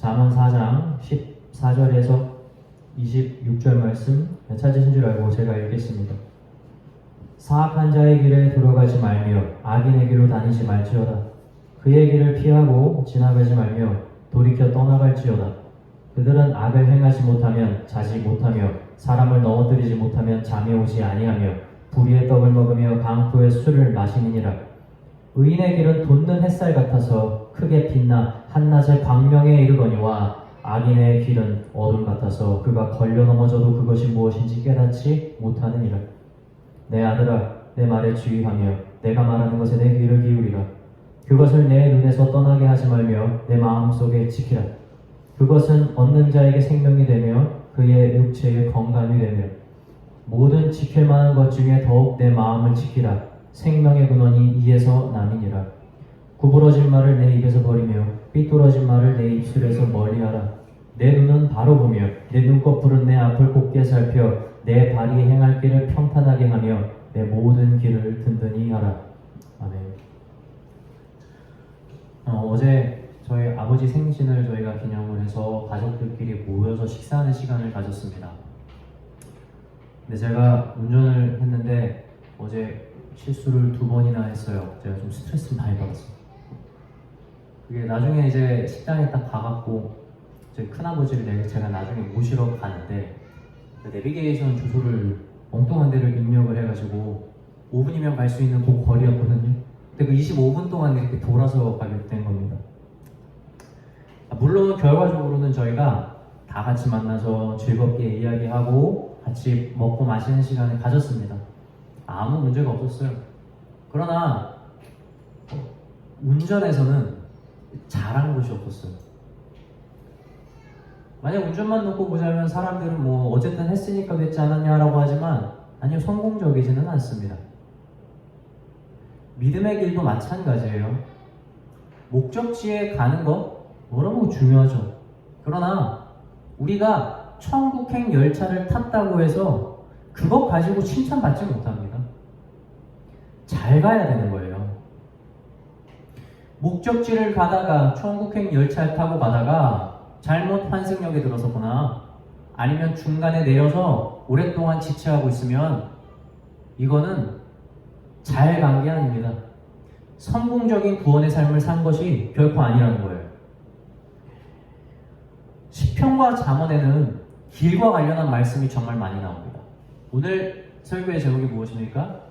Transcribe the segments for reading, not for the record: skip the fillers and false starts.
잠언 4장 14절에서 26절 말씀 찾으신 줄 알고 제가 읽겠습니다. 사악한 자의 길에 들어가지 말며 악인의 길로 다니지 말지어다. 그의 길을 피하고 지나가지 말며 돌이켜 떠나갈지어다. 그들은 악을 행하지 못하면 자지 못하며 사람을 넘어뜨리지 못하면 잠이 오지 아니하며 불의의 떡을 먹으며 강포의 술을 마시느니라. 의인의 길은 돋는 햇살 같아서 크게 빛나 한낮의 광명에 이르거니와 악인의 길은 어둠 같아서 그가 걸려 넘어져도 그것이 무엇인지 깨닫지 못하느니라. 내 아들아, 내 말에 주의하며 내가 말하는 것에 내 귀를 기울이라. 그것을 내 눈에서 떠나게 하지 말며 내 마음속에 지키라. 그것은 얻는 자에게 생명이 되며 그의 육체에 건강이 되며 모든 지킬 만한 것 중에 더욱 내 마음을 지키라. 생명의 근원이 이에서 남이니라. 구부러진 말을 내 입에서 버리며 삐뚤어진 말을 내 입술에서 멀리하라. 내 눈은 바로 보며 내 눈꺼풀은 내 앞을 곱게 살펴 내 발이 행할 길을 평탄하게 하며 내 모든 길을 든든히 하라. 아멘. 어제 저희 아버지 생신을 저희가 기념을 해서 가족들끼리 모여서 식사하는 시간을 가졌습니다. 근데 제가 운전을 했는데 어제 실수를 2번이나 했어요. 제가 좀 스트레스를 많이 받았어요. 그게 나중에 이제 식당에 딱 가갖고 저희 큰아버지를 제가 나중에 모시러 가는데 내비게이션 주소를 엉뚱한 데를 입력을 해가지고 5분이면 갈 수 있는 그 거리였거든요. 근데 그 25분 동안 이렇게 돌아서 가게 된 겁니다. 물론 결과적으로는 저희가 다 같이 만나서 즐겁게 이야기하고 같이 먹고 마시는 시간을 가졌습니다. 아무 문제가 없었어요. 그러나 운전에서는 잘한 것이 없었어요. 만약 운전만 놓고 보자면 사람들은 뭐 어쨌든 했으니까 됐지 않았냐라고 하지만 아니요, 성공적이지는 않습니다. 믿음의 길도 마찬가지예요. 목적지에 가는 거 너무 중요하죠. 그러나 우리가 천국행 열차를 탔다고 해서 그것 가지고 칭찬받지 못합니다. 잘 가야 되는 거예요. 목적지를 가다가 천국행 열차를 타고 가다가 잘못 환승역에 들어서거나 아니면 중간에 내려서 오랫동안 지체하고 있으면 이거는 잘 간 게 아닙니다. 성공적인 구원의 삶을 산 것이 결코 아니라는 거예요. 시편과 잠언에는 길과 관련한 말씀이 정말 많이 나옵니다. 오늘 설교의 제목이 무엇입니까?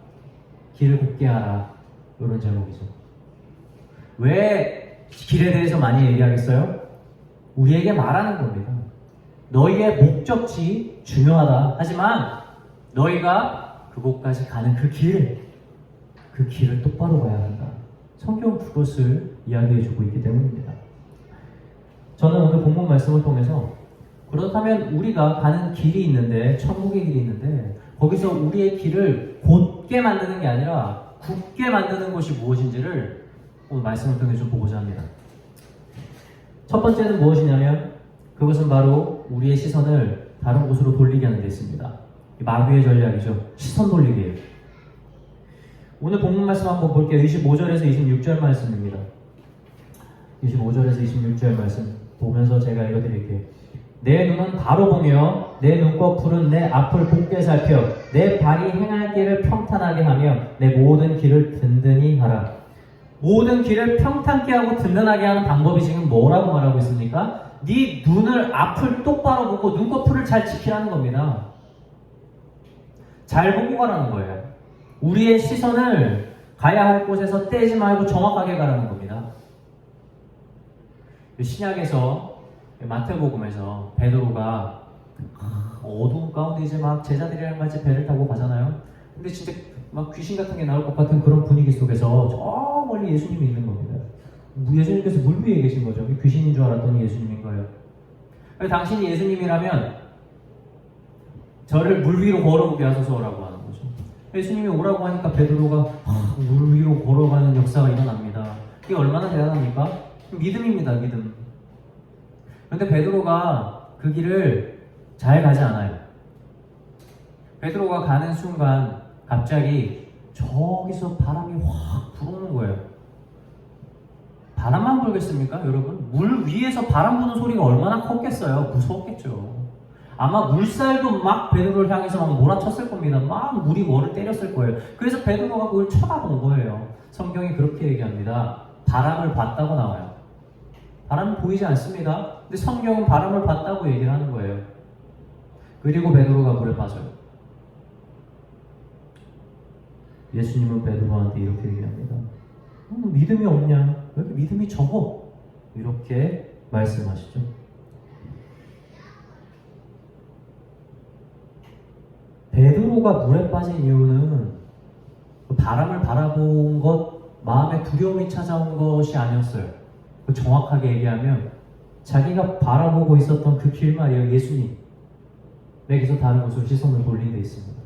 길을 곱게 하라, 이런 제목이죠. 왜 길에 대해서 많이 얘기하겠어요? 우리에게 말하는 겁니다. 너희의 목적지 중요하다. 하지만 너희가 그곳까지 가는 그 길을 똑바로 가야 한다. 성경은 그것을 이야기해주고 있기 때문입니다. 저는 오늘 본문 말씀을 통해서 그렇다면 우리가 가는 길이 있는데, 천국의 길이 있는데 거기서 우리의 길을 곧게 만드는 게 아니라 굳게 만드는 것이 무엇인지를 오늘 말씀을 통해 좀 보고자 합니다. 첫 번째는 무엇이냐면 그것은 바로 우리의 시선을 다른 곳으로 돌리게 하는 데 있습니다. 마귀의 전략이죠. 시선 돌리기예요. 오늘 본문 말씀 한번 볼게요. 25절에서 26절 말씀입니다. 25절에서 26절 말씀 보면서 제가 읽어드릴게요. 내 눈은 바로 보며 내 눈꺼풀은 내 앞을 곱게 살펴 내 발이 행할 길을 평탄하게 하며 내 모든 길을 든든히 하라. 모든 길을 평탄케 하고 든든하게 하는 방법이 지금 뭐라고 말하고 있습니까? 네 눈을 앞을 똑바로 보고 눈꺼풀을 잘 지키라는 겁니다. 잘 보고 가라는 거예요. 우리의 시선을 가야 할 곳에서 떼지 말고 정확하게 가라는 겁니다. 신약에서 마태복음에서 베드로가 어두운 가운데 이제 막 제자들이랑 같이 배를 타고 가잖아요. 근데 진짜 막 귀신 같은 게 나올 것 같은 그런 분위기 속에서 저 멀리 예수님이 있는 겁니다. 예수님께서 물 위에 계신 거죠. 귀신인 줄 알았더니 예수님인 거예요. 당신이 예수님이라면 저를 물 위로 걸어오게 하소서라고 하는 거죠. 예수님이 오라고 하니까 베드로가 물 위로 걸어가는 역사가 일어납니다. 이게 얼마나 대단합니까? 믿음입니다, 믿음. 그런데 베드로가 그 길을 잘 가지 않아요. 베드로가 가는 순간 갑자기 저기서 바람이 확 불어오는 거예요. 바람만 불겠습니까, 여러분? 물 위에서 바람 부는 소리가 얼마나 컸겠어요? 무서웠겠죠. 아마 물살도 막 베드로를 향해서 막 몰아쳤을 겁니다. 막 물이 뭐를 때렸을 거예요. 그래서 베드로가 그걸 쳐다본 거예요. 성경이 그렇게 얘기합니다. 바람을 봤다고 나와요. 바람은 보이지 않습니다. 근데 성경은 바람을 봤다고 얘기를 하는 거예요. 그리고 베드로가 물에 빠져요. 예수님은 베드로한테 이렇게 얘기합니다. 믿음이 없냐? 왜 이렇게 믿음이 적어? 이렇게 말씀하시죠. 베드로가 물에 빠진 이유는 바람을 바라본 것, 마음에 두려움이 찾아온 것이 아니었어요. 정확하게 얘기하면 자기가 바라보고 있었던 그 길 말이에요. 예수님에게서 다른 곳으로 시선을 돌린 데 있습니다.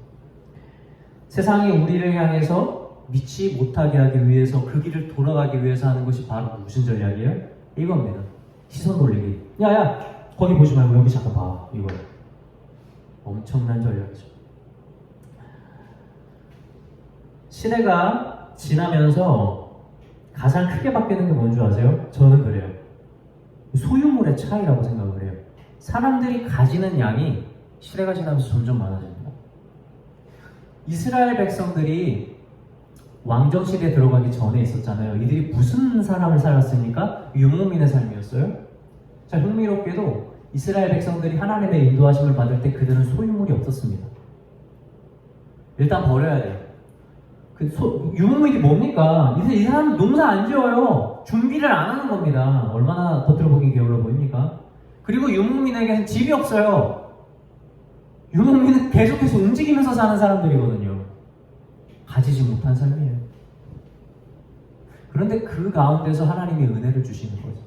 세상이 우리를 향해서 믿지 못하게 하기 위해서, 그 길을 돌아가기 위해서 하는 것이 바로 무슨 전략이에요? 이겁니다. 시선 돌리기. 야야, 거기 보지 말고 여기 잠깐 봐. 이거 엄청난 전략이죠. 시대가 지나면서 가장 크게 바뀌는 게 뭔지 아세요? 저는 그래요. 소유물의 차이라고 생각을 해요. 사람들이 가지는 양이 시대가 지나면서 점점 많아집니다. 이스라엘 백성들이 왕정시대에 들어가기 전에 있었잖아요. 이들이 무슨 사람을 살았습니까? 유목민의 삶이었어요. 자, 흥미롭게도 이스라엘 백성들이 하나님의 인도하심을 받을 때 그들은 소유물이 없었습니다. 일단 버려야 돼요. 유목민이 뭡니까? 이 사람 농사 안 지어요. 준비를 안 하는 겁니다. 얼마나 겉으로 보기 게을러 보입니까? 그리고 유목민에게는 집이 없어요. 유목민은 계속해서 움직이면서 사는 사람들이거든요. 가지지 못한 삶이에요. 그런데 그 가운데서 하나님이 은혜를 주시는 거죠.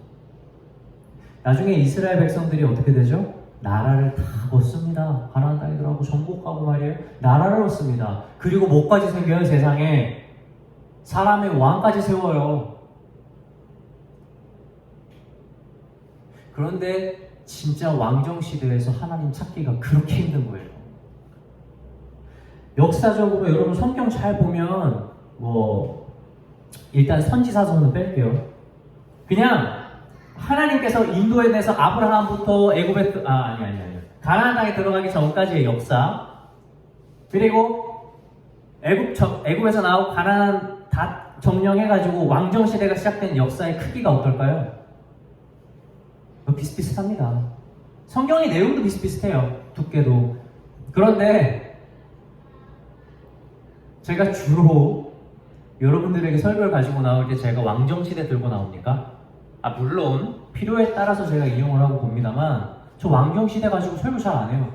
나중에 이스라엘 백성들이 어떻게 되죠? 나라를 다 얻습니다. 가나안 땅에 들어가고 정복하고 말이에요. 나라를 얻습니다. 그리고 뭐까지 생겨요? 세상에 사람의 왕까지 세워요. 그런데 진짜 왕정시대에서 하나님 찾기가 그렇게 힘든 거예요. 역사적으로 여러분 성경 잘 보면 일단 선지자서는 뺄게요. 그냥 하나님께서 인도해내서 아브라함부터 가나안 땅에 들어가기 전까지의 역사, 그리고 애굽에서 나오고 가나안 다 점령해가지고 왕정 시대가 시작된 역사의 크기가 어떨까요? 비슷비슷합니다. 성경의 내용도 비슷비슷해요. 두께도. 그런데 제가 주로 여러분들에게 설교를 가지고 나올 때 제가 왕정 시대 들고 나옵니까? 물론 필요에 따라서 제가 이용을 하고 봅니다만 저 왕정 시대 가지고 설교 잘 안 해요.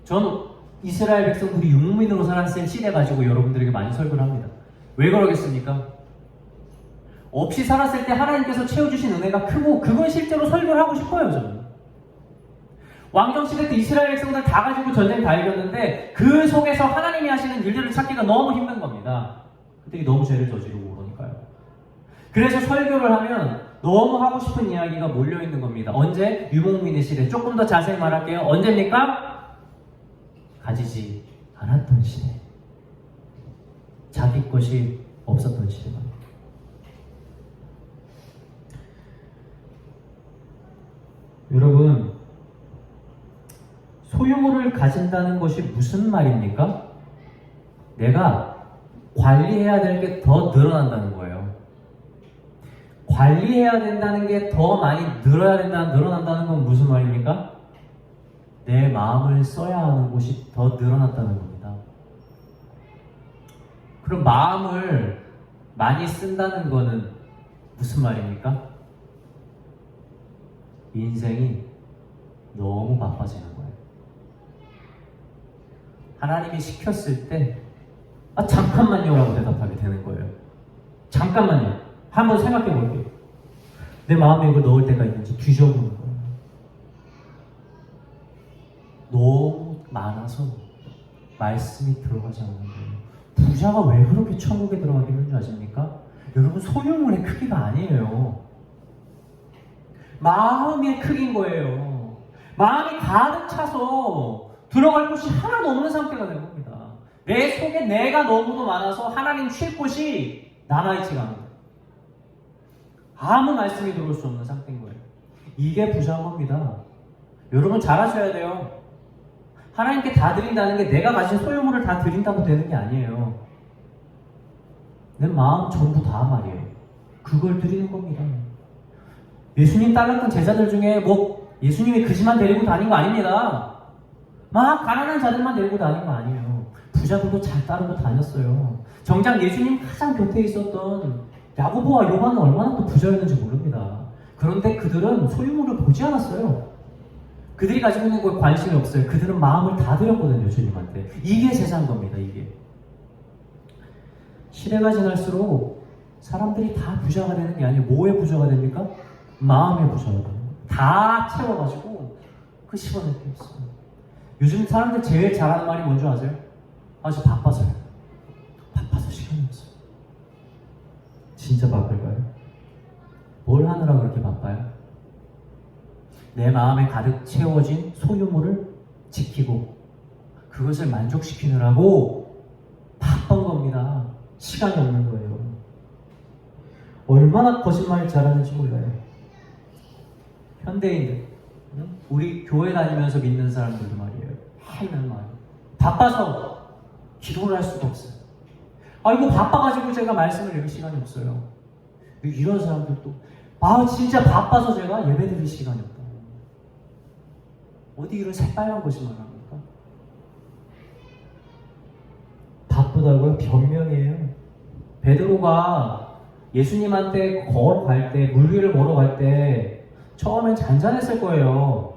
전 이스라엘 백성들이 유목민으로 살았을 시대 가지고 여러분들에게 많이 설교를 합니다. 왜 그러겠습니까? 없이 살았을 때 하나님께서 채워주신 은혜가 크고 그걸 실제로 설교를 하고 싶어요. 저는 왕정 시대 때 이스라엘 백성들 다 가지고 전쟁 다 이겼는데 그 속에서 하나님이 하시는 일들을 찾기가 너무 힘든 겁니다. 그들이 너무 죄를 저지르고 그러니까요. 그래서 설교를 하면 너무 하고 싶은 이야기가 몰려있는 겁니다. 언제? 유목민의 시대. 조금 더 자세히 말할게요. 언제입니까? 가지지 않았던 시대. 자기 것이 없었던 시대가. 여러분, 소유물을 가진다는 것이 무슨 말입니까? 내가 관리해야 될 게 더 늘어난다는 거예요. 관리해야 된다는 게 더 많이 늘어난다는 건 무슨 말입니까? 내 마음을 써야 하는 곳이 더 늘어났다는 겁니다. 그럼 마음을 많이 쓴다는 거는 무슨 말입니까? 인생이 너무 바빠지는 거예요. 하나님이 시켰을 때 잠깐만요 라고 대답하게 되는 거예요. 잠깐만요. 한번 생각해 볼게요. 내 마음에 이걸 넣을 때가 있는지 뒤져보는 거예요. 너무 많아서 말씀이 들어가지 않는 거예요. 부자가 왜 그렇게 천국에 들어가기 힘든지 아십니까? 여러분, 소유물의 크기가 아니에요. 마음의 크기인 거예요. 마음이 가득 차서 들어갈 곳이 하나도 없는 상태가 된 겁니다. 내 속에 내가 너무도 많아서 하나님 쉴 곳이 남아있지가 않아요. 아무 말씀이 들어올 수 없는 상태인 거예요. 이게 부자인 겁니다. 여러분 잘 아셔야 돼요. 하나님께 다 드린다는 게 내가 가진 소유물을 다 드린다고 되는 게 아니에요. 내 마음 전부 다 말이에요. 그걸 드리는 겁니다. 예수님 따랐던 제자들 중에 뭐 예수님이 그지만 데리고 다닌 거 아닙니다. 막 가난한 자들만 데리고 다닌 거 아니에요. 부자들도 잘 따르고 다녔어요. 정작 예수님 가장 곁에 있었던 야고보와 요한은 얼마나 또 부자였는지 모릅니다. 그런데 그들은 소유물을 보지 않았어요. 그들이 가지고 있는 거에 관심이 없어요. 그들은 마음을 다 드렸거든요, 주님한테. 이게 제사인 겁니다, 이게. 시대가 지날수록 사람들이 다 부자가 되는 게 아니에요. 뭐에 부자가 됩니까? 마음의 부자가 돼요. 다 채워가지고 그 씹어낼 게 없어요. 요즘 사람들 제일 잘하는 말이 뭔지 아세요? 아, 저 바빠서요. 바빠서 시간이 없어요. 진짜 바쁠까요? 뭘 하느라 그렇게 바빠요? 내 마음에 가득 채워진 소유물을 지키고 그것을 만족시키느라고 바쁜 겁니다. 시간이 없는 거예요. 얼마나 거짓말을 잘하는지 몰라요. 현대인들, 우리 교회 다니면서 믿는 사람들도 말이에요. 맨날 말이에요. 바빠서 기도를 할 수가 없어요. 이거 바빠가지고 제가 말씀을 읽을 시간이 없어요. 이런 사람들도 진짜 바빠서 제가 예배 드릴 시간이 없다. 어디 이런 새빨간 거짓말 합니까? 바쁘다고요? 변명이에요. 베드로가 예수님한테 걸어갈 때, 물 위를 걸어갈 때 처음엔 잔잔했을 거예요.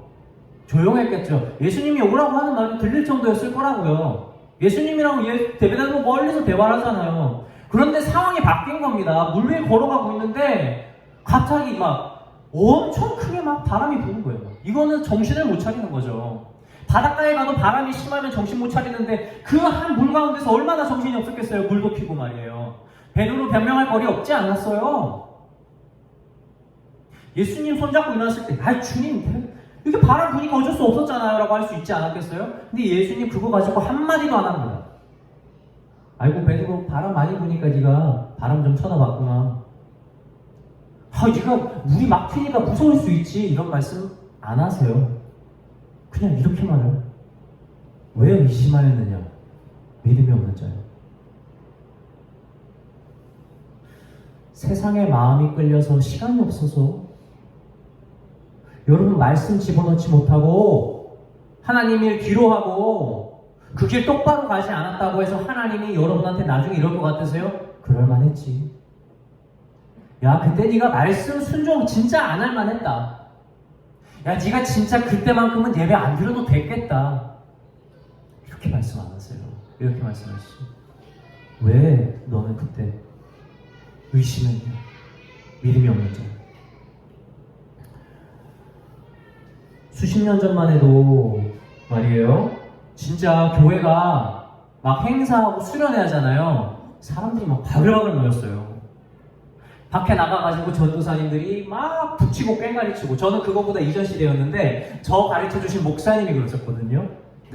조용했겠죠. 예수님이 오라고 하는 말이 들릴 정도였을 거라고요. 예수님이랑 베드로 멀리서 대화를 하잖아요. 그런데 상황이 바뀐 겁니다. 물 위에 걸어가고 있는데 갑자기 막 엄청 크게 막 바람이 부는 거예요. 이거는 정신을 못 차리는 거죠. 바닷가에 가도 바람이 심하면 정신 못 차리는데 그 한 물 가운데서 얼마나 정신이 없었겠어요. 물도 피고 말이에요. 베드로 변명할 거리 없지 않았어요. 예수님 손잡고 일어났을 때 주님 이렇게 바람 부니까 어쩔 수 없었잖아요 라고 할 수 있지 않았겠어요? 근데 예수님 그거 가지고 한마디도 안 합니다. 아이고 베드로 바람 많이 부니까 네가 바람 좀 쳐다봤구나. 네가 물이 막히니까 무서울 수 있지. 이런 말씀 안 하세요. 그냥 이렇게 말해요. 왜 의심하였느냐? 믿음이 없는 자요. 세상에 마음이 끌려서 시간이 없어서 여러분 말씀 집어넣지 못하고 하나님 일 뒤로 하고 그 길 똑바로 가지 않았다고 해서 하나님이 여러분한테 나중에 이럴 것 같으세요? 그럴만했지. 야 그때 네가 말씀 순종 진짜 안 할 만했다. 야 네가 진짜 그때만큼은 예배 안 드려도 됐겠다. 이렇게 말씀 안 하세요. 이렇게 말씀하시죠. 왜 너는 그때 의심했냐? 믿음이 없는 자. 수십 년 전만 해도 말이에요. 진짜 교회가 막 행사하고 수련회 하잖아요. 사람들이 막 바글바글 모였어요. 밖에 나가가지고 전도사님들이 막 붙이고 꽹가리치고, 저는 그거보다 이전 시대였는데 저 가르쳐주신 목사님이 그러셨거든요.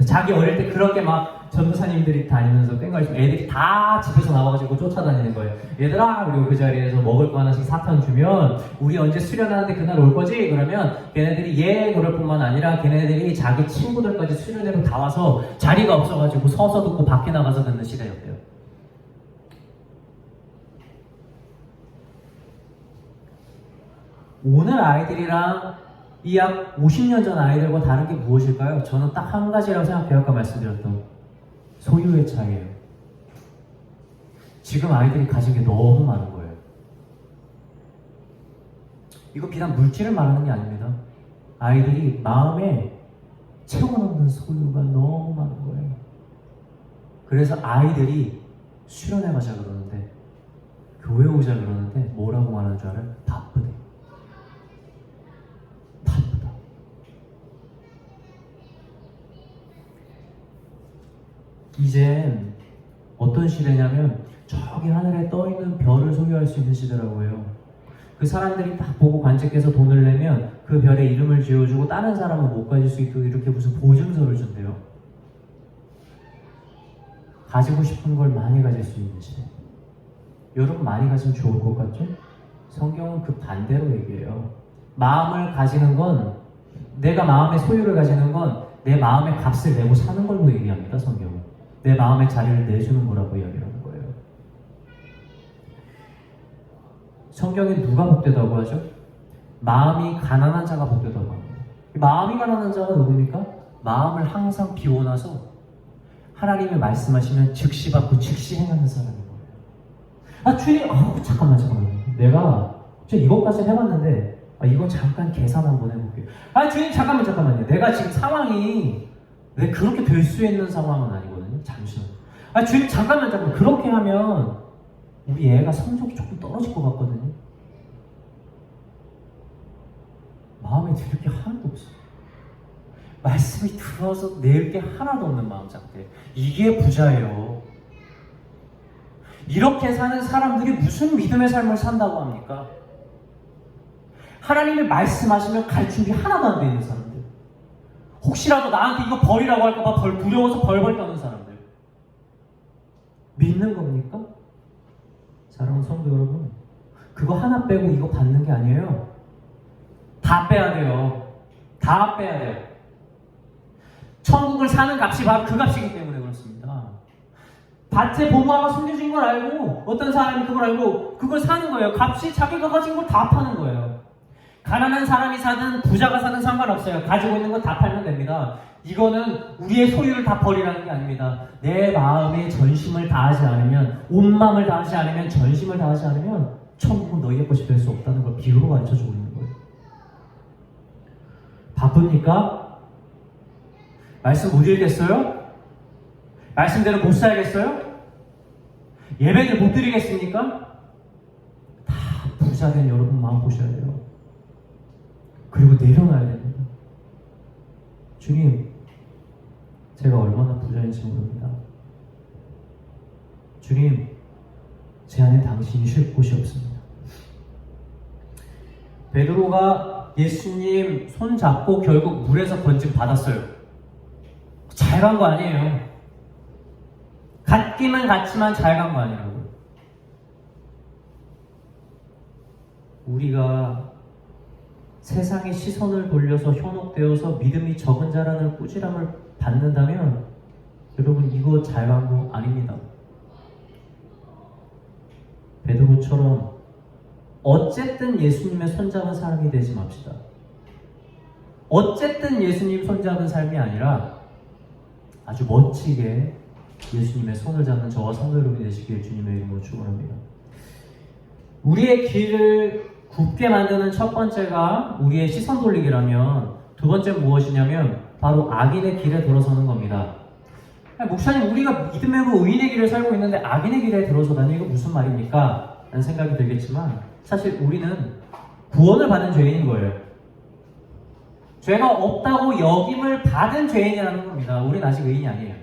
자기 어릴 때 그렇게 막 전도사님들이 다니면서 꽹가리치고 애들이 다 집에서 나와가지고 쫓아다니는 거예요. 얘들아, 그리고 그 자리에서 먹을 거 하나씩 사탕 주면 우리 언제 수련하는데 그날 올 거지? 그러면 걔네들이 그럴 뿐만 아니라 걔네들이 자기 친구들까지 수련회로 다 와서 자리가 없어가지고 서서 듣고 밖에 나가서 듣는 시대였대요. 오늘 아이들이랑 이 약 50년 전 아이들과 다른 게 무엇일까요? 저는 딱 한 가지라고 생각해요. 아까 말씀드렸던 소유의 차이예요. 지금 아이들이 가진 게 너무 많은 거예요. 이거 비단 물질을 말하는 게 아닙니다. 아이들이 마음에 채워넣는 소유가 너무 많은 거예요. 그래서 아이들이 수련회 가자 그러는데, 교회 오자 그러는데 뭐라고 말하는 줄 알아요? 바쁘대. 바쁘다. 이젠 어떤 시대냐면 저기 하늘에 떠있는 별을 소유할 수 있는 시대라고 해요. 그 사람들이 딱 보고 관측해서 돈을 내면 그 별에 이름을 지어주고 다른 사람은 못 가질 수 있도록 이렇게 무슨 보증서를 준대요. 가지고 싶은 걸 많이 가질 수 있는 시대. 여러분 많이 가지면 좋을 것 같죠? 성경은 그 반대로 얘기해요. 마음을 가지는 건, 내가 마음의 소유를 가지는 건 내 마음의 값을 내고 사는 걸로 얘기합니다. 성경은 내 마음의 자리를 내주는 거라고 이야기하는 거예요. 성경에 누가 복되다고 하죠? 마음이 가난한 자가 복되다고 합니다. 마음이 가난한 자가 누굽니까? 마음을 항상 비워놔서 하나님의 말씀하시면 즉시 받고 즉시 행하는 사람인 거예요. 아 주님, 잠깐만 내가 이것까지 해봤는데 이건 잠깐 계산 한번 해볼게요. 주님 잠깐만요. 내가 지금 상황이 왜 그렇게 될 수 있는 상황은 아니거든요. 잠시만. 주님 잠깐만 그렇게 하면 우리 애가 성적이 조금 떨어질 것 같거든요. 마음에 들 게 하나도 없어. 말씀이 들어서 낼 게 하나도 없는 마음 상태. 이게 부자예요. 이렇게 사는 사람들이 무슨 믿음의 삶을 산다고 합니까? 하나님이 말씀하시면 갈 준비 하나도 안 돼 있는 사람들. 혹시라도 나한테 이거 버리라고 할까봐 두려워서 벌벌 떠는 사람들. 믿는 겁니까? 사랑하는 성도 여러분, 그거 하나 빼고 이거 받는 게 아니에요. 다 빼야 돼요. 다 빼야 돼요. 천국을 사는 값이 바로 그 값이기 때문에 그렇습니다. 밭에 보화가 숨겨진 걸 알고 어떤 사람이 그걸 알고 그걸 사는 거예요. 값이 자기가 가진 걸 다 파는 거예요. 가난한 사람이 사든 부자가 사든 상관없어요. 가지고 있는 거 다 팔면 됩니다. 이거는 우리의 소유를 다 버리라는 게 아닙니다. 내 마음에 전심을 다하지 않으면, 온 마음을 다하지 않으면, 전심을 다하지 않으면 천국은 너희의 것이 될 수 없다는 걸 비유로 가르쳐주고 있는 거예요. 바쁩니까? 말씀 못 읽겠어요? 말씀대로 못 살겠어요? 예배를 못 드리겠습니까? 다 부자된 여러분 마음 보셔야 돼요. 그리고 내려놔야 됩니다. 주님, 제가 얼마나 부자인지 모릅니다. 주님, 제 안에 당신이 쉴 곳이 없습니다. 베드로가 예수님 손 잡고 결국 물에서 건짐 받았어요. 잘 간 거 아니에요. 같기는 같지만 잘 간 거 아니라고요. 우리가 세상의 시선을 돌려서 현혹되어서 믿음이 적은 자라는 꾸지람을 받는다면 여러분 이거 잘 간 거 아닙니다. 베드로처럼 어쨌든 예수님의 손잡은 사람이 되지 맙시다. 어쨌든 예수님 손잡은 삶이 아니라 아주 멋지게 예수님의 손을 잡는 저와 성도 여러분이 되시길 주님의 이름으로 축원합니다. 우리의 길을 굽게 만드는 첫 번째가 우리의 시선 돌리기라면, 두 번째는 무엇이냐면 바로 악인의 길에 들어서는 겁니다. 목사님, 우리가 믿음으로 의인의 길을 살고 있는데 악인의 길에 들어서다니 이거 무슨 말입니까? 라는 생각이 들겠지만 사실 우리는 구원을 받은 죄인인 거예요. 죄가 없다고 여김을 받은 죄인이라는 겁니다. 우리는 아직 의인이 아니에요.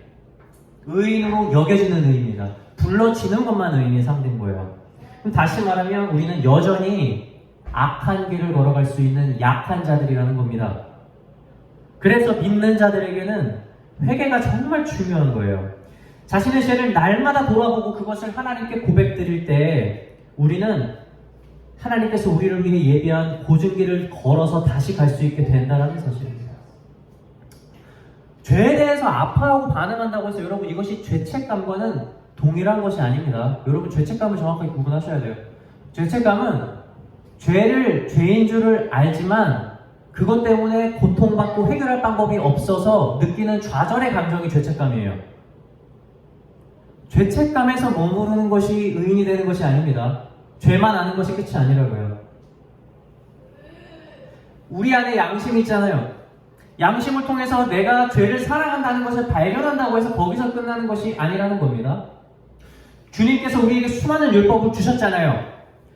의인으로 여겨지는 의인입니다. 불러지는 것만 의인이 상대인 거예요. 그럼 다시 말하면 우리는 여전히 악한 길을 걸어갈 수 있는 약한 자들이라는 겁니다. 그래서 믿는 자들에게는 회개가 정말 중요한 거예요. 자신의 죄를 날마다 돌아보고 그것을 하나님께 고백드릴 때 우리는 하나님께서 우리를 위해 예비한 고증길을 걸어서 다시 갈 수 있게 된다는 사실입니다. 죄에 대해서 아파하고 반응한다고 해서 여러분 이것이 죄책감과는 동일한 것이 아닙니다. 여러분 죄책감을 정확하게 구분하셔야 돼요. 죄책감은 죄를 죄인 줄을 알지만 그것 때문에 고통받고 해결할 방법이 없어서 느끼는 좌절의 감정이 죄책감이에요. 죄책감에서 머무르는 것이 의인이 되는 것이 아닙니다. 죄만 아는 것이 끝이 아니라고요. 우리 안에 양심이 있잖아요. 양심을 통해서 내가 죄를 사랑한다는 것을 발견한다고 해서 거기서 끝나는 것이 아니라는 겁니다. 주님께서 우리에게 수많은 율법을 주셨잖아요.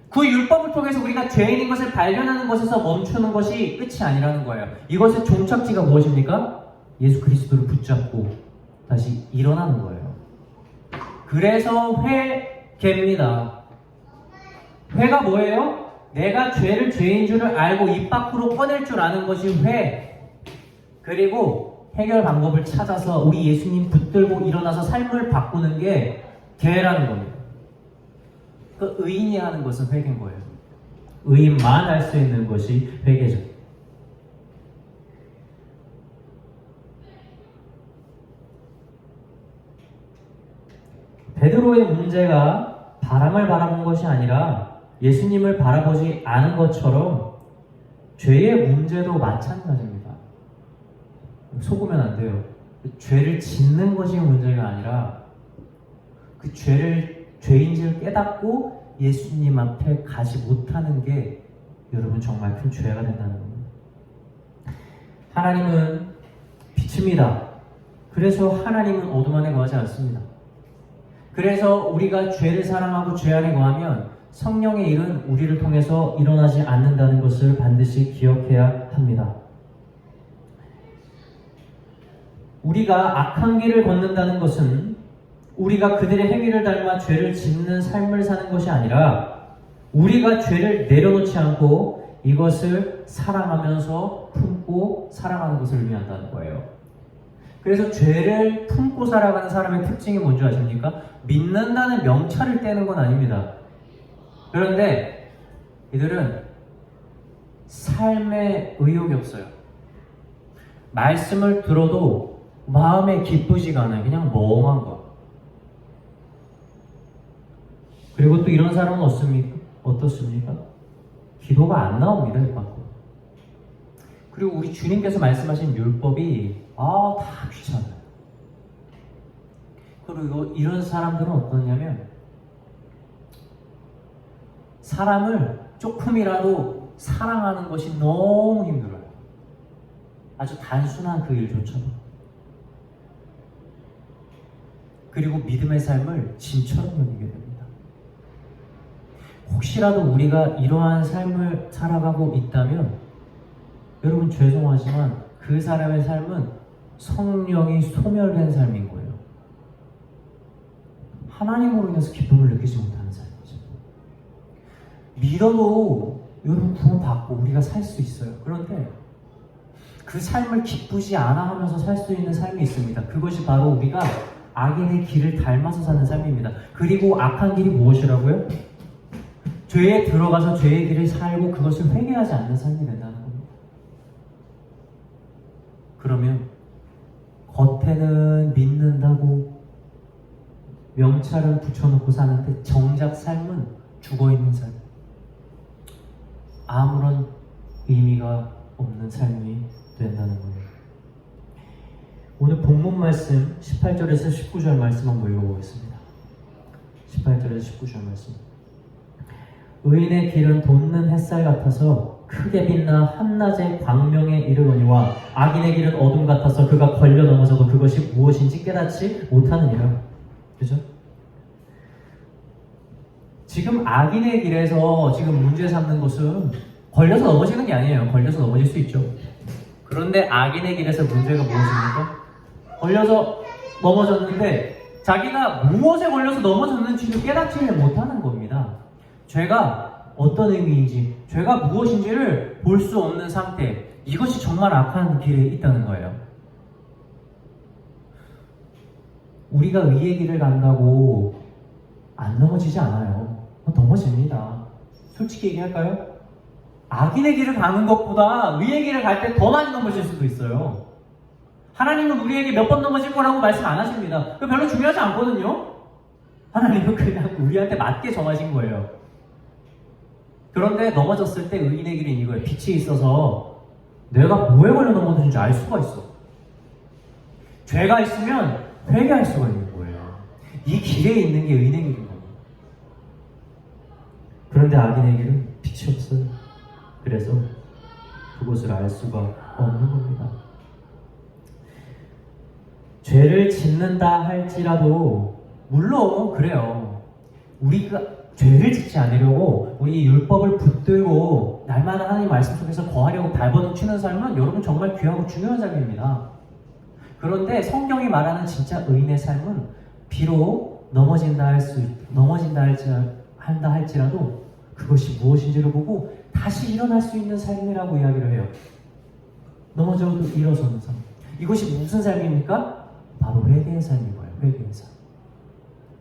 그 율법을 통해서 우리가 죄인인 것을 발견하는 것에서 멈추는 것이 끝이 아니라는 거예요. 이것의 종착지가 무엇입니까? 예수 그리스도를 붙잡고 다시 일어나는 거예요. 그래서 회개입니다. 회가 뭐예요? 내가 죄를 죄인 줄을 알고 입 밖으로 꺼낼 줄 아는 것이 회. 그리고 해결 방법을 찾아서 우리 예수님 붙들고 일어나서 삶을 바꾸는 게 개라는 겁니다. 그 의인이 하는 것은 회개인 거예요. 의인만 할 수 있는 것이 회개죠. 베드로의 문제가 바람을 바라본 것이 아니라 예수님을 바라보지 않은 것처럼 죄의 문제도 마찬가지입니다. 속으면 안 돼요. 죄를 짓는 것이 문제가 아니라 그 죄인지를 깨닫고 예수님 앞에 가지 못하는 게 여러분 정말 큰 죄가 된다는 겁니다. 하나님은 빛입니다. 그래서 하나님은 어둠 안에 거하지 않습니다. 그래서 우리가 죄를 사랑하고 죄 안에 거하면 성령의 일은 우리를 통해서 일어나지 않는다는 것을 반드시 기억해야 합니다. 우리가 악한 길을 걷는다는 것은 우리가 그들의 행위를 닮아 죄를 짓는 삶을 사는 것이 아니라 우리가 죄를 내려놓지 않고 이것을 사랑하면서 품고 살아가는 것을 의미한다는 거예요. 그래서 죄를 품고 살아가는 사람의 특징이 뭔지 아십니까? 믿는다는 명찰을 떼는 건 아닙니다. 그런데 이들은 삶에 의욕이 없어요. 말씀을 들어도 마음에 기쁘지가 않아요. 그냥 멍한 거. 그리고 또 이런 사람은 어떻습니까? 기도가 안 나옵니다. 입 밖으로. 그리고 우리 주님께서 말씀하신 율법이 다 귀찮아요. 그리고 이런 사람들은 어떠냐면 사람을 조금이라도 사랑하는 것이 너무 힘들어요. 아주 단순한 그 일조차도. 그리고 믿음의 삶을 짐처럼 여기게 됩니다. 혹시라도 우리가 이러한 삶을 살아가고 있다면 여러분 죄송하지만 그 사람의 삶은 성령이 소멸된 삶인 거예요. 하나님으로 인해서 기쁨을 느끼지 못하는 삶이죠. 믿어도 여러분 구원 받고 우리가 살 수 있어요. 그런데 그 삶을 기쁘지 않아 하면서 살 수 있는 삶이 있습니다. 그것이 바로 우리가 악인의 길을 닮아서 사는 삶입니다. 그리고 악한 길이 무엇이라고요? 죄에 들어가서 죄의 길을 살고 그것을 회개하지 않는 삶이 된다는 겁니다. 그러면 겉에는 믿는다고 명찰을 붙여놓고 사는데 정작 삶은 죽어있는 삶. 아무런 의미가 없는 삶이 된다는 거예요. 오늘 본문 말씀 18절에서 19절 말씀 한번 읽어보겠습니다. 18절에서 19절 말씀. 의인의 길은 돋는 햇살 같아서 크게 빛나 한낮의 광명에 이르거니와 악인의 길은 어둠 같아서 그가 걸려 넘어져도 그것이 무엇인지 깨닫지 못하느니라. 그죠? 지금 악인의 길에서 지금 문제 삼는 것은 걸려서 넘어지는 게 아니에요. 걸려서 넘어질 수 있죠. 그런데 악인의 길에서 문제가 무엇입니까? 걸려서 넘어졌는데 자기가 무엇에 걸려서 넘어졌는지를 깨닫지를 못하는 겁니다. 죄가 어떤 의미인지, 죄가 무엇인지를 볼 수 없는 상태, 이것이 정말 악한 길에 있다는 거예요. 우리가 의의 길을 간다고 안 넘어지지 않아요. 넘어집니다. 솔직히 얘기할까요? 악인의 길을 가는 것보다 의의 길을 갈 때 더 많이 넘어질 수도 있어요. 하나님은 우리에게 몇 번 넘어질 거라고 말씀 안 하십니다. 그거 별로 중요하지 않거든요. 하나님은 그냥 우리한테 맞게 정하신 거예요. 그런데 넘어졌을 때 의인의 길은 이거예요. 빛이 있어서 내가 뭐에 걸려 넘어졌는지 알 수가 있어. 죄가 있으면 회개할 수가 있는 거예요. 이 길에 있는 게 의인의 길인 겁니다. 그런데 악인의 길은 빛이 없어요. 그래서 그것을 알 수가 없는 겁니다. 죄를 짓는다 할지라도 물론 그래요. 우리가 죄를 짓지 않으려고 우리 율법을 붙들고 날마다 하나님 말씀 속에서 거하려고 발버둥 치는 삶은 여러분 정말 귀하고 중요한 삶입니다. 그런데 성경이 말하는 진짜 의인의 삶은 비록 넘어진다 할지라도 그것이 무엇인지를 보고 다시 일어날 수 있는 삶이라고 이야기를 해요. 넘어져도 일어서는 삶. 이것이 무슨 삶입니까? 바로 회개의 삶인 거예요. 회개의 삶.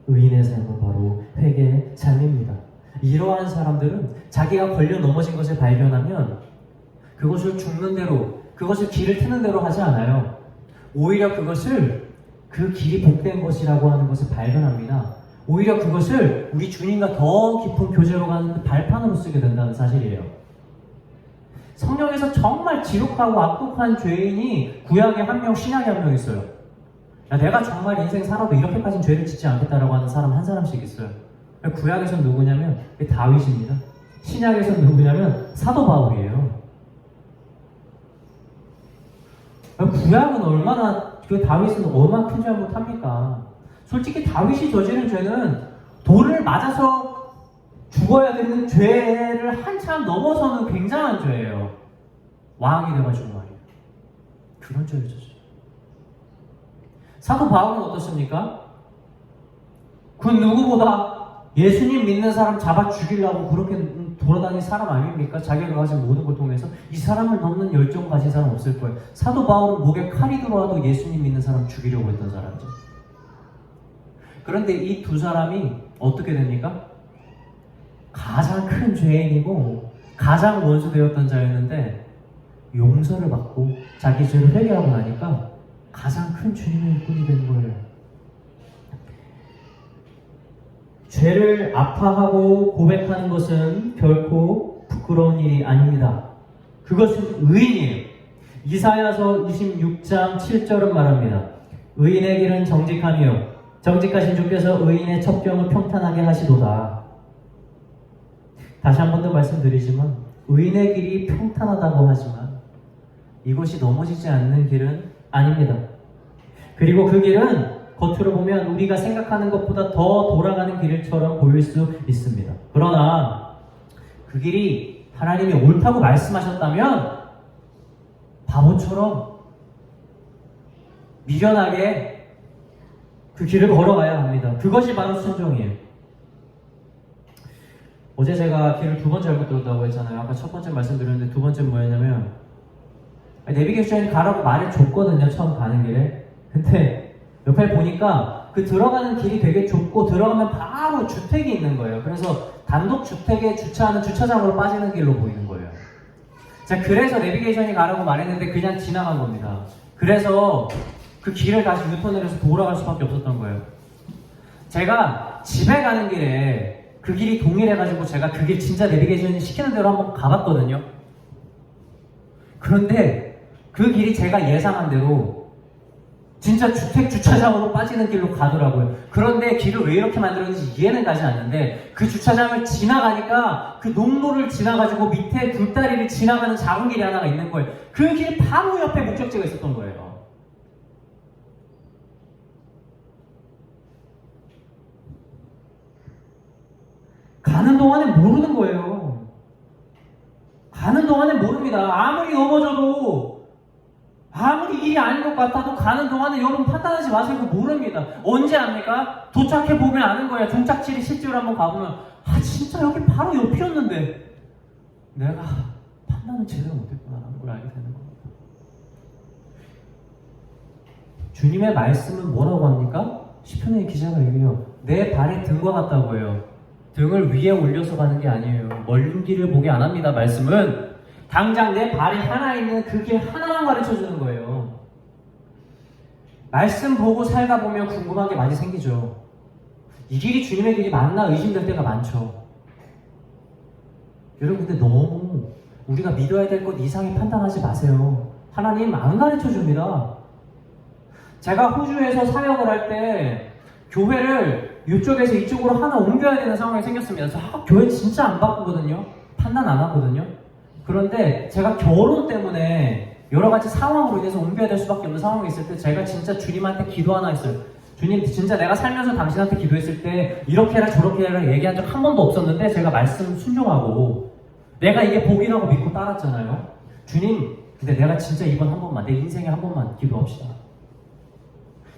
의인의 삶은 바로 회개의 삶입니다. 이러한 사람들은 자기가 걸려 넘어진 것을 발견하면 그것을 죽는 대로, 그것을 길을 트는 대로 하지 않아요. 오히려 그것을 그 길이 복된 것이라고 하는 것을 발견합니다. 오히려 그것을 우리 주님과 더 깊은 교제로 가는 발판으로 쓰게 된다는 사실이에요. 성경에서 정말 지독하고 악독한 죄인이 구약에 한 명, 신약에 한 명 있어요. 야, 내가 정말 인생 살아도 이렇게까지는 죄를 짓지 않겠다라고 하는 사람 한 사람씩 있어요. 구약에서는 누구냐면 다윗입니다. 신약에서는 누구냐면 사도 바울이에요. 구약은 얼마나, 그 다윗은 얼마나 큰 잘못합니까? 솔직히 다윗이 저지른 죄는 돌을 맞아서 죽어야 되는 죄를 한참 넘어서는 굉장한 죄예요. 왕이 돼가지고 말이에요. 그런 죄를 저질러요. 사도 바울은 어떻습니까? 그 누구보다 예수님 믿는 사람 잡아 죽이려고 그렇게 돌아다니는 사람 아닙니까? 자기가 가진 모든 걸 통해서 이 사람을 넘는 열정 가진 사람 없을 거예요. 사도 바울은 목에 칼이 들어와도 예수님 믿는 사람 죽이려고 했던 사람이죠. 그런데 이 두 사람이 어떻게 됩니까? 가장 큰 죄인이고 가장 원수 되었던 자였는데 용서를 받고 자기 죄를 회개하고 나니까 가장 큰 주님의 일꾼이 된 거예요. 죄를 아파하고 고백하는 것은 결코 부끄러운 일이 아닙니다. 그것은 의인이에요. 이사야서 26장 7절은 말합니다. 의인의 길은 정직하며 정직하신 주께서 의인의 첩경을 평탄하게 하시도다. 다시 한 번 더 말씀드리지만 의인의 길이 평탄하다고 하지만 이것이 넘어지지 않는 길은 아닙니다. 그리고 그 길은 겉으로 보면 우리가 생각하는 것보다 더 돌아가는 길처럼 보일 수 있습니다. 그러나 그 길이 하나님이 옳다고 말씀하셨다면 바보처럼 미련하게 그 길을 걸어가야 합니다. 그것이 바로 순종이에요. 어제 제가 길을 두 번 잘못 들었다고 했잖아요. 아까 첫 번째 말씀드렸는데 두 번째는 뭐였냐면 내비게이션이 가라고 말해줬거든요. 처음 가는 길에. 근데 옆에 보니까 그 들어가는 길이 되게 좁고 들어가면 바로 주택이 있는 거예요. 그래서 단독 주택에 주차하는 주차장으로 빠지는 길로 보이는 거예요. 자, 그래서 내비게이션이 가라고 말했는데 그냥 지나간 겁니다. 그래서 그 길을 다시 유턴을 해서 돌아갈 수밖에 없었던 거예요. 제가 집에 가는 길에 그 길이 동일해가지고 제가 그 길 진짜 내비게이션이 시키는 대로 한번 가봤거든요. 그런데 그 길이 제가 예상한 대로 진짜 주택 주차장으로 빠지는 길로 가더라고요. 그런데 길을 왜 이렇게 만들었는지 이해는 가지 않는데 그 주차장을 지나가니까 그 농로를 지나가지고 밑에 굴다리를 지나가는 작은 길이 하나가 있는 거예요. 그 길 바로 옆에 목적지가 있었던 거예요. 가는 동안에 모르는 거예요. 가는 동안에 모릅니다. 아무리 넘어져도 아무리 일이 아닌 것 같아도 가는 동안에 여러분 판단하지 마세요. 모릅니다. 언제 압니까? 도착해보면 아는 거예요. 종착지를 실제로 한번 가보면 아 진짜 여기 바로 옆이었는데 내가 판단을 제대로 못했구나라는 걸 알게 되는 겁니다. 주님의 말씀은 뭐라고 합니까? 시편의 기자가 얘기해요. 내 발에 등과 같다고 해요. 등을 위에 올려서 가는 게 아니에요. 멀린 길을 보게 안 합니다. 말씀은 당장 내 발이 하나 있는 그 길 하나만 가르쳐주는 거예요. 말씀 보고 살다 보면 궁금한 게 많이 생기죠. 이 길이 주님의 길이 맞나 의심될 때가 많죠. 여러분 근데 너무 우리가 믿어야 될 것 이상의 판단하지 마세요. 하나님 안 가르쳐줍니다. 제가 호주에서 사역을 할 때 교회를 이쪽에서 이쪽으로 하나 옮겨야 되는 상황이 생겼습니다. 저 교회 진짜 안 바꾸거든요. 판단 안 하거든요. 그런데 제가 결혼 때문에 여러 가지 상황으로 인해서 옮겨야 될 수밖에 없는 상황이 있을 때 제가 진짜 주님한테 기도 하나 했어요. 주님 진짜 내가 살면서 당신한테 기도했을 때 이렇게 해라 저렇게 해라 얘기한 적 한 번도 없었는데 제가 말씀 순종하고 내가 이게 복이라고 믿고 따랐잖아요. 주님 근데 내가 진짜 이번 한 번만 내 인생에 한 번만 기도합시다.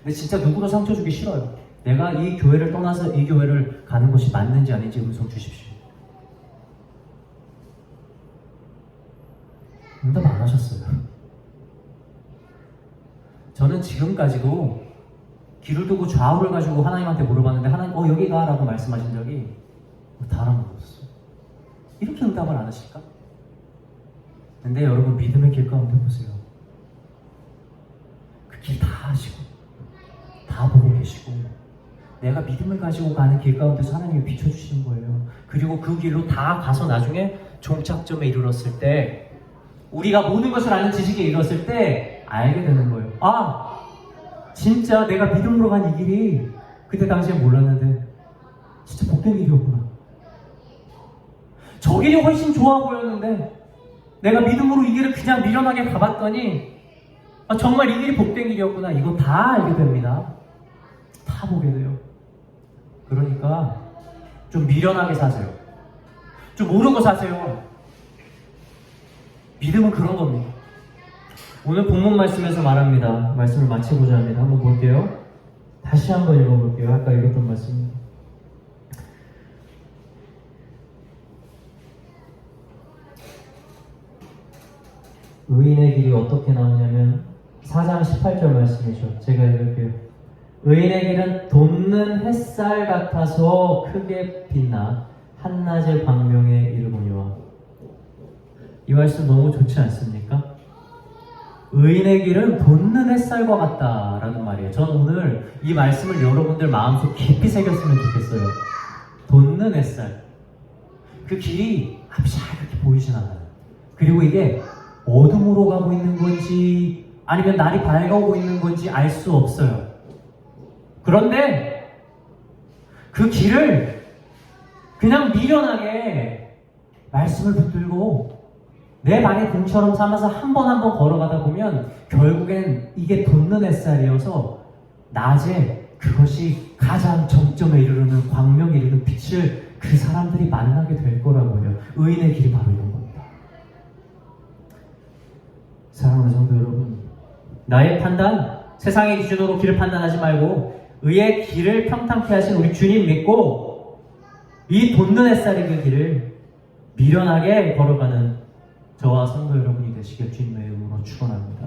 근데 진짜 누구도 상처 주기 싫어요. 내가 이 교회를 떠나서 이 교회를 가는 것이 맞는지 아닌지 음성 주십시오. 응답 안 하셨어요. 저는 지금까지도 길을 두고 좌우를 가지고 하나님한테 물어봤는데 하나님 여기 가라고 말씀하신 적이 다른 건 없어. 이렇게 응답을 안 하실까? 근데 여러분 믿음의 길 가운데 보세요. 그 길 다 하시고 다 보고 계시고 내가 믿음을 가지고 가는 길 가운데서 하나님이 비춰주시는 거예요. 그리고 그 길로 다 가서 나중에 종착점에 이르렀을 때 우리가 모든 것을 아는 지식에 이르렀을 때 알게 되는 거예요. 아! 진짜 내가 믿음으로 간 이 길이 그때 당시에 몰랐는데 진짜 복된 길이었구나. 저 길이 훨씬 좋아 보였는데 내가 믿음으로 이 길을 그냥 미련하게 가봤더니 정말 이 길이 복된 길이었구나. 이거 다 알게 됩니다. 다 보게 돼요. 그러니까 좀 미련하게 사세요. 좀 모르고 사세요. 믿음은 그런 겁니다. 오늘 본문 말씀에서 말합니다. 말씀을 마치고자 합니다. 한번 볼게요. 다시 한번 읽어볼게요. 아까 읽었던 말씀입니다. 의인의 길이 어떻게 나오냐면 4장 18절 말씀이죠. 제가 읽을게요. 의인의 길은 돋는 햇살 같아서 크게 빛나 한낮의 광명에 이르거니와. 이 말씀 너무 좋지 않습니까? 의인의 길은 돋는 햇살과 같다라는 말이에요. 저는 오늘 이 말씀을 여러분들 마음속 깊이 새겼으면 좋겠어요. 돋는 햇살. 그 길이 아비샤하게 보이진 않아요. 그리고 이게 어둠으로 가고 있는 건지 아니면 날이 밝아오고 있는 건지 알 수 없어요. 그런데 그 길을 그냥 미련하게 말씀을 붙들고 내 발의 등처럼 삼아서 한 번 한 번 걸어가다 보면 결국엔 이게 돋는 햇살이어서 낮에 그것이 가장 정점에 이르르는 광명에 이르는 빛을 그 사람들이 만나게 될 거라고요. 의인의 길이 바로 이런 겁니다. 사랑하는 성도 여러분, 나의 판단, 세상의 기준으로 길을 판단하지 말고 의의 길을 평탄케 하신 우리 주님 믿고 이 돋는 햇살의 그 길을 미련하게 걸어가는 저와 성도 여러분이 되시길 주님의 이름으로 축원합니다.